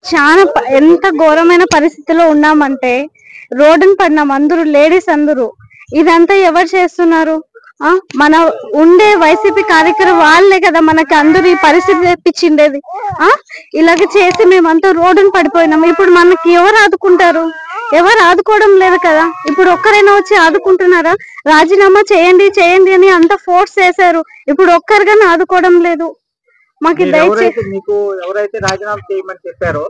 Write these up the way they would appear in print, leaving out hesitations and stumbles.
చాలా ఎంత ఘోరమైన పరిస్థితిలో ఉన్నామంటే రోడ్డున పడినాం అందరూ, లేడీస్ అందరూ. ఇదంతా ఎవరు చేస్తున్నారు? మన ఉండే వైసీపీ కార్యక్రమం వాళ్ళే కదా మనకి అందరూ ఈ పరిస్థితి తెప్పించిండేది. ఇలాగ చేసి మేమంతా రోడ్డున పడిపోయినాం. ఇప్పుడు మనకి ఎవరు ఆదుకుంటారు? ఎవరు ఆదుకోవడం లేదు కదా. ఇప్పుడు ఒక్కరైనా వచ్చి ఆదుకుంటున్నారా? రాజీనామా చేయండి చేయండి అని అంత ఫోర్స్ చేశారు. ఇప్పుడు ఒక్కరిగానే ఆదుకోవడం లేదు. మాకు దయచేసి మీకు ఎవరైతే రాజీనామా చేయమని చెప్పారో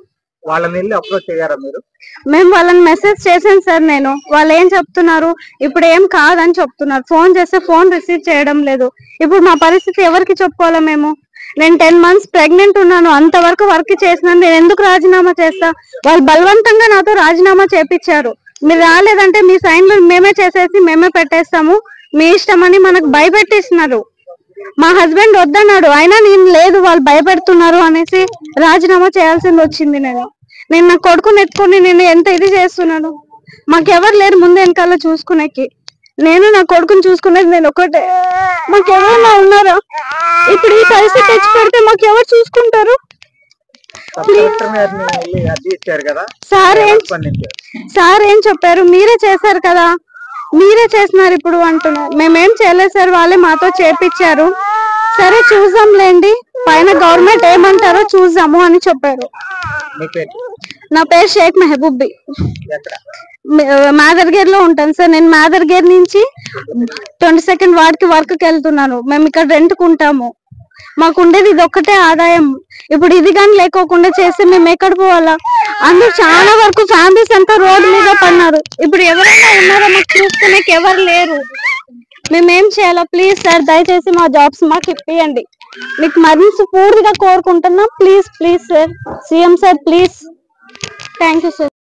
వాళ్ళని వెళ్ళి అప్రోచ్ అయ్యారా మీరు? మేము వాళ్ళని మెసేజ్ చేశాను సార్. నేను వాళ్ళు ఏం చెప్తున్నారు, ఇప్పుడు ఏం కాదని చెప్తున్నారు. ఫోన్ చేస్తే ఫోన్ రిసీవ్ చేయడం లేదు. ఇప్పుడు మా పరిస్థితి ఎవరికి చెప్పుకోవాలా మేము? నేను 10 months ప్రెగ్నెంట్ ఉన్నాను. అంతవరకు వర్క్ చేసినాను. నేను ఎందుకు రాజీనామా చేస్తా? వాళ్ళు బలవంతంగా నాతో రాజీనామా చేపించారు. మీరు రాలేదంటే మీ సైన్లు మేమే చేసేసి మేమే పెట్టేస్తాము, మీ ఇష్టం అని మనకు భయపెట్టిస్తున్నారు. మా హస్బెండ్ వద్దన్నాడు, అయినా నేను లేదు వాళ్ళు భయపెడుతున్నారు అనేసి రాజీనామా చేయాల్సింది వచ్చింది. నేను నా కొడుకుని ఎత్తుకొని నేను ఎంత ఇది చేస్తున్నాను. మాకెవరు లేరు ముందు వెనకాల చూసుకునేకి. నేను నా కొడుకుని చూసుకునేది నేను ఒకటే. మాకెవరన్నా ఉన్నారా? ఇప్పుడు ఈ పరిస్థితి తెచ్చి పెడితే మాకు ఎవరు చూసుకుంటారు? సార్ ఏం చెప్పారు? మీరే చేశారు కదా, మీరే చేస్తున్నారు ఇప్పుడు అంటున్నారు. మేమేం చేయలేదు సార్, వాళ్ళే మాతో చేపించారు. సరే చూద్దాంలేండి, పైన గవర్నమెంట్ ఏమంటారో చూద్దాము అని చెప్పారు. నా పేరు షేక్ మెహబూబీ. మాదర్గేర్ లో ఉంటాను సార్. నేను మాదర్గేర్ నుంచి 22nd వార్డుకి వర్క్ కి వెళ్తున్నాను. మేము ఇక్కడ రెంట్కు ఉంటాము. మాకు ఉండేది ఇది ఒక్కటే ఆదాయం. ఇప్పుడు ఇది కానీ లేకోకుండా చేస్తే మేము ఎక్కడ పోవాలా? అందరూ చాలా వరకు ఫ్యామిలీస్ అంతా రోడ్డు మీద పడినారు. ఇప్పుడు ఎవరైనా ఉన్నారో మాకు చూసుకునేకి ఎవరు లేరు. మేమేం చేయాలా? ప్లీజ్ సార్ దయచేసి మా జాబ్స్ మాకు ఇప్పియండి. మీకు మరింత పూర్తిగా కోరుకుంటున్నాం. Please please sir, CM sir please. Thank you sir.